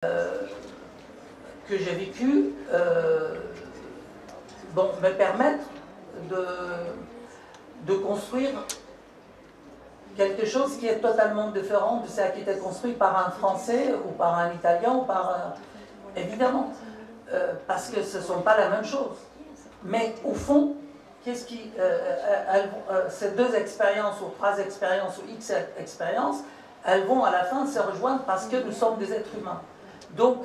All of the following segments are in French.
que j'ai vécues me permettent de construire quelque chose qui est totalement différent de ce qui était construit par un Français ou par un Italien ou par évidemment, parce que ce ne sont pas la même chose. Mais au fond, qu'est-ce qui, ces deux expériences ou trois expériences ou X expériences, elles vont à la fin se rejoindre parce que nous sommes des êtres humains. Donc,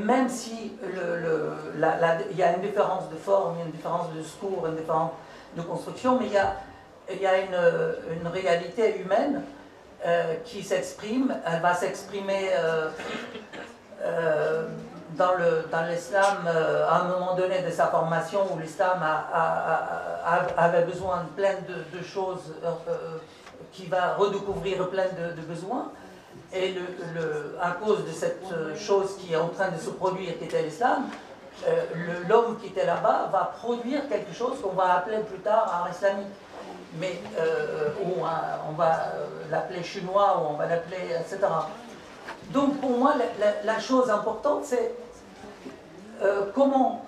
même si il y a une différence de forme, il y a une différence de discours, une différence de construction, mais il y a une réalité humaine qui s'exprime. Elle va s'exprimer dans l'islam à un moment donné de sa formation où l'islam avait besoin de plein de choses qui va redécouvrir plein de besoins. Et à cause de cette chose qui est en train de se produire, qui était l'islam, l'homme qui était là-bas va produire quelque chose qu'on va appeler plus tard art islamique. Mais on va l'appeler chinois, ou on va l'appeler, etc. Donc pour moi, la chose importante, c'est comment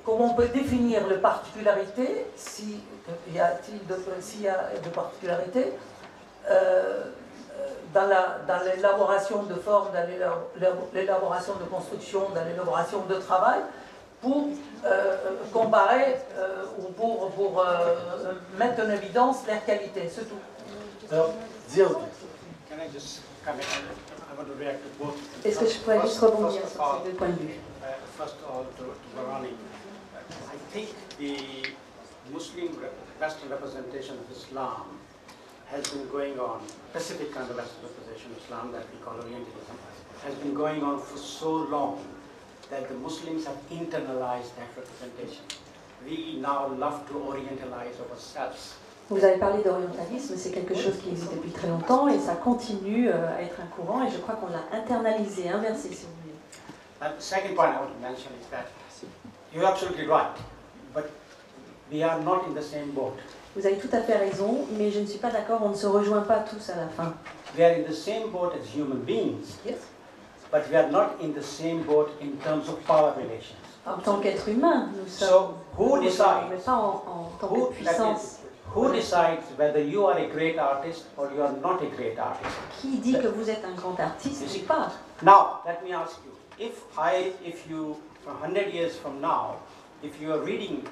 on peut définir les particularités, s'il y a de particularités, dans l'élaboration de forme, dans l'élaboration de construction, dans l'élaboration de travail, pour comparer ou pour mettre en évidence leur qualité, c'est tout. Alors, Ziaoudi. Est-ce que je pourrais juste rebondir sur ces deux points de vue? First of all, to Barani, I think the Muslim Western representation of Islam has been going on, Pacific kind of Western representation of Islam that we call Orientalism, has been going on for so long that the Muslims have internalized that representation. We now love to orientalize ourselves. Vous avez parlé d'orientalisme, c'est quelque chose qui existe depuis très longtemps et ça continue à être un courant et je crois qu'on l'a internalisé, inversé si vous voulez. The second point I want to mention is that you're absolutely right, but we are not in the same boat. Vous avez tout à fait raison, mais je ne suis pas d'accord, on ne se rejoint pas tous à la fin. We are in the same boat as human beings, yes, but we are not in the same boat in terms of power relations. En tant qu'être humain, nous sommes, mais pas en tant que puissance. Who decides whether you are a great artist or you are not a great artist? Qui dit que vous êtes un grand artiste ou pas? Now, let me ask you, if you, 100 years from now, if you are reading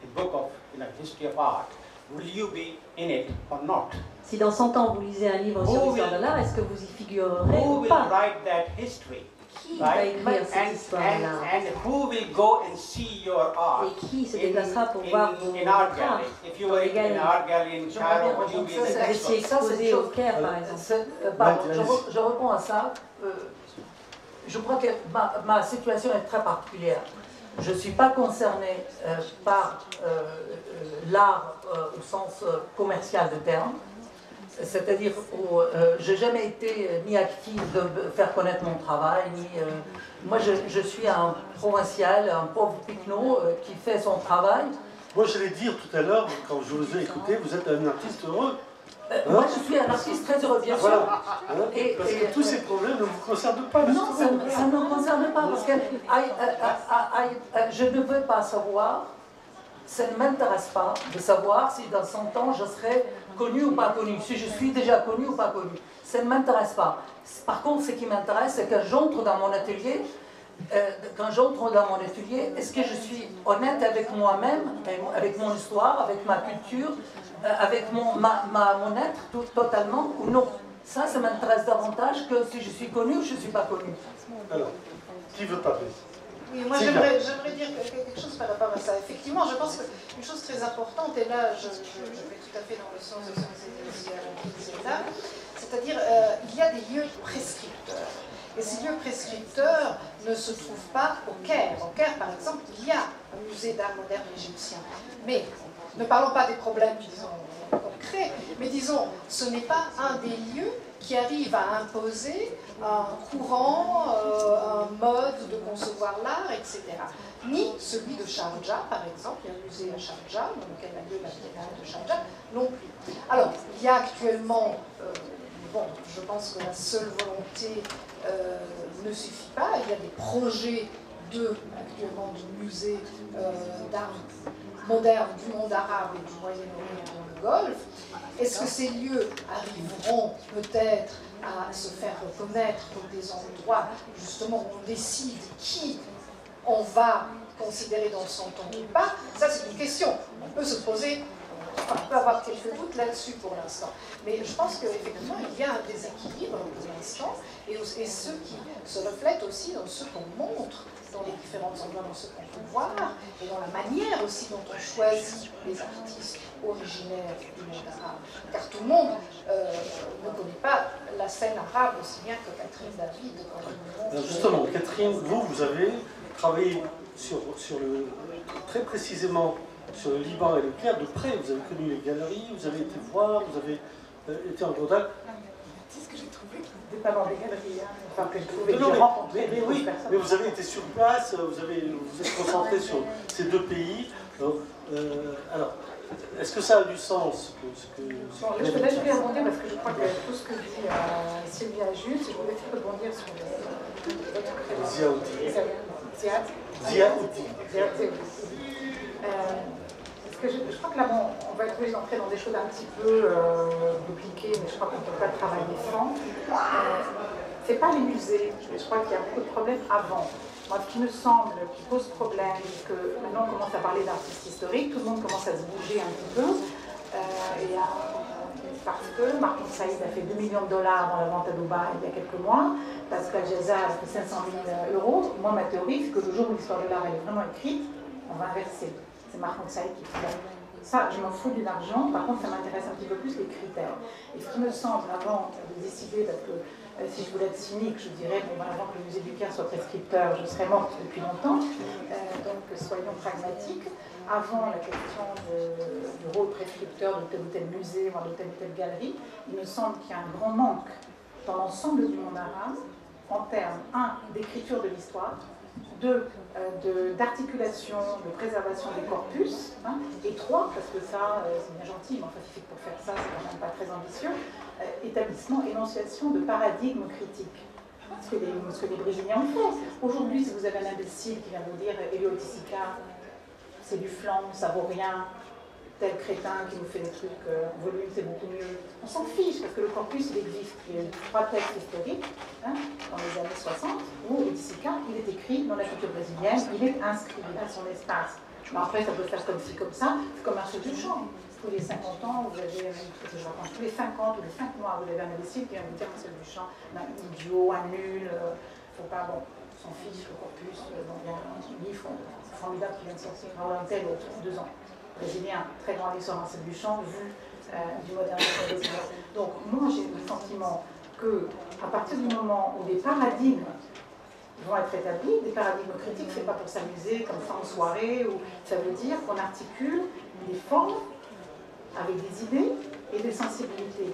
a book of history of art, will you be in it or not? Si dans 100 ans vous lisez un livre sur l'histoire de l'art, est-ce que vous y figurerez ou pas? Who will write that history? Qui va écrire cette histoire-là? And who will go and see your art? Et qui se déplacera pour voir vos art gallery? If you were in an art gallery in Cairo, would you be in the expert? Exposé au Caire, par exemple. Je réponds à ça. Je crois que ma situation est très particulière. Je ne suis pas concernée par l'art au sens commercial du terme. C'est-à-dire, je n'ai jamais été ni active de faire connaître mon travail, ni... moi, je suis un provincial, un pauvre picno qui fait son travail. Moi, je l'ai dit tout à l'heure, quand je vous ai écouté, vous êtes un artiste heureux. Moi, je suis un artiste très heureux, bien sûr. Voilà. Parce que tous ces problèmes ne vous concernent pas. Non, ça ne me concerne pas, parce que je ne veux pas savoir, ça ne m'intéresse pas de savoir si dans 100 ans je serai connu ou pas connu, si je suis déjà connu ou pas connu. Ça ne m'intéresse pas. Par contre, ce qui m'intéresse, c'est que j'entre dans mon atelier, est-ce que je suis honnête avec moi-même, avec mon histoire, avec ma culture, avec mon être totalement ou non? Ça m'intéresse davantage que si je suis connu ou je ne suis pas connu. Alors, qui veut parler? Oui, moi j'aimerais dire quelque chose par rapport à ça. Effectivement, je pense qu'une chose très importante, et là je vais tout à fait dans le sens de ce que vous disiez là, c'est-à-dire il y a des lieux prescripteurs. Et ces lieux prescripteurs ne se trouvent pas au Caire. Au Caire, par exemple, il y a un musée d'art moderne égyptien. Mais ne parlons pas des problèmes, disons, concrets, mais disons, ce n'est pas un des lieux qui arrive à imposer un courant, un mode de concevoir l'art, etc. Ni celui de Sharjah, par exemple, il y a un musée à Sharjah, dans lequel a lieu la Biennale de Sharjah, non plus. Alors, il y a actuellement bon, je pense que la seule volonté ne suffit pas. Il y a des projets actuellement du musée d'art moderne du monde arabe et du Moyen-Orient dans le Golfe. Est-ce que ces lieux arriveront peut-être à se faire reconnaître comme des endroits justement où on décide qui on va considérer dans son temps ou pas? Ça, c'est une question. On peut se poser, on peut avoir quelques doutes là-dessus pour l'instant. Mais je pense qu'effectivement, il y a un déséquilibre pour l'instant, et ce qui se reflète aussi dans ce qu'on montre dans les différents endroits, dans ce qu'on peut voir, et dans la manière aussi dont on choisit les artistes originaires du monde arabe. Car tout le monde ne connaît pas la scène arabe aussi bien que Catherine David. Alors justement, Catherine, vous avez travaillé très précisément sur le Liban et le Caire de près. Vous avez connu les galeries, vous avez été voir, vous avez été en contact. C'est ce que j'ai trouvé, pas dans les galeries, enfin que je trouvais, Non, j'ai rencontré mais oui, mais vous avez été sur place, vous êtes concentré sur ces deux pays. Alors, est-ce que ça a du sens Bon, là, je vais rebondir parce que je crois que tout ce que dit Sylvia est juste. Je voulais faire rebondir sur votre prénom. Ziaouti. Parce que je crois que là, bon, on va être obligé d'entrer dans des choses un petit peu compliquées, mais je crois qu'on ne peut pas travailler sans. Ce n'est pas les musées, je crois qu'il y a beaucoup de problèmes avant. Moi, ce qui me semble qui pose problème, c'est que maintenant on commence à parler d'artistes historiques, tout le monde commence à se bouger un petit peu, parce que Mahmoud Saïd a fait 2 millions de dollars dans la vente à Dubaï il y a quelques mois, Pascal Jazar a fait 500 000 euros. Moi, ma théorie, c'est que le jour où l'histoire de l'art est vraiment écrite, on va inverser. C'est Mahmoud Saïd qui fait ça. Je m'en fous de l'argent, par contre, ça m'intéresse un petit peu plus les critères. Et ce qui me semble, avant de décider, parce que si je voulais être cynique, je dirais, bon, avant que le musée du Caire soit prescripteur, je serais morte depuis longtemps. Donc, soyons pragmatiques. Avant la question du rôle prescripteur de tel ou tel musée, voire de telle ou telle galerie, il me semble qu'il y a un grand manque dans l'ensemble du monde arabe, en termes, 1, d'écriture de l'histoire, 2, d'articulation, de préservation des corpus, hein, et 3, parce que ça, c'est bien gentil, mais enfin, pour faire ça, c'est quand même pas très ambitieux, établissement, énonciation de paradigmes critiques. Ce que les Brésiliens ont fait. Aujourd'hui, si vous avez un imbécile qui vient vous dire Elio Tissika, c'est du flan, ça vaut rien, tel crétin qui nous fait des trucs en volume, c'est beaucoup mieux. On s'en fiche, parce que le corpus, il existe. Il y a eu 3 textes historiques, hein, dans les années 60, où Tissika, il est écrit dans la culture brésilienne, il est inscrit dans son espace. Mais après, ça peut faire comme ci, comme ça, c'est comme un jeu du champ. Tous les 50 ans, vous avez, tous les 5 ans, tous les 5 mois, vous avez un imbécile qui vient vous dire que c'est du champ, un idiot, un nul, faut pas, bon, on s'en fiche, le corpus, donc il y a un livre formidable qui vient de sortir, Raoul Antel, 2 ans. Brésilien, très grand livre sur Marcel Duchamp, vu du modernisme brésilien. Donc moi j'ai le sentiment qu'à partir du moment où des paradigmes vont être établis, des paradigmes critiques, c'est pas pour s'amuser comme ça en soirée, ou ça veut dire qu'on articule des formes avec des idées et des sensibilités.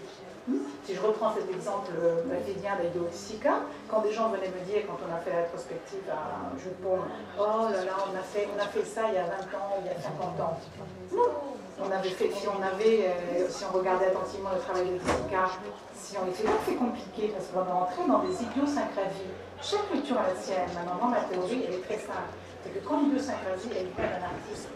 Si je reprends cet exemple maghrédien d'Elio Tissika, quand des gens venaient me dire, quand on a fait la rétrospective à Jeu de Paume, oh là là, on a fait ça il y a 20 ans, il y a 50 ans. Non, on avait fait, si on regardait attentivement le travail de Tissika, si on était là, c'est compliqué, parce qu'on est entré dans des idiosyncrasies. Chaque culture a la sienne. Maintenant, ma théorie, elle est très simple. C'est que quand l'idiosyncrasie, elle vient d'un artiste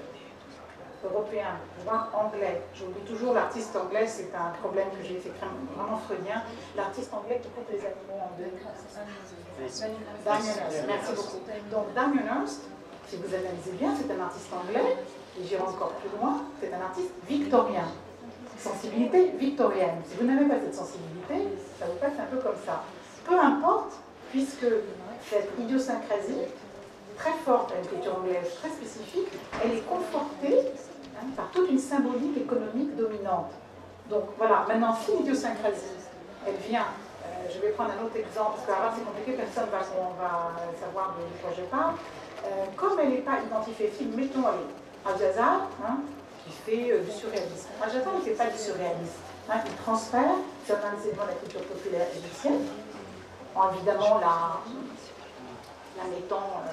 européen, voire anglais. Je vous dis toujours, l'artiste anglais, c'est un problème que j'ai fait vraiment freudien. L'artiste anglais qui coupe les animaux en deux. Damien Hirst, merci beaucoup. Donc Damien Hirst, si vous analysez bien, c'est un artiste anglais, et j'irai encore plus loin, c'est un artiste victorien. Sensibilité victorienne. Si vous n'avez pas cette sensibilité, ça vous passe un peu comme ça. Peu importe, puisque cette idiosyncrasie, très forte à une culture anglaise, très spécifique, elle est confortée par toute une symbolique économique dominante. Donc voilà, maintenant, si l'idiosyncrasie, elle vient, je vais prendre un autre exemple, parce qu'avant c'est compliqué, personne va savoir de quoi je parle. Comme elle n'est pas identifiée, mettons Al-Jazar, qui fait du surréalisme. Al-Jazar ne fait pas du surréalisme. Il transfère sur un des éléments de la culture populaire égyptienne, en évidemment la mettant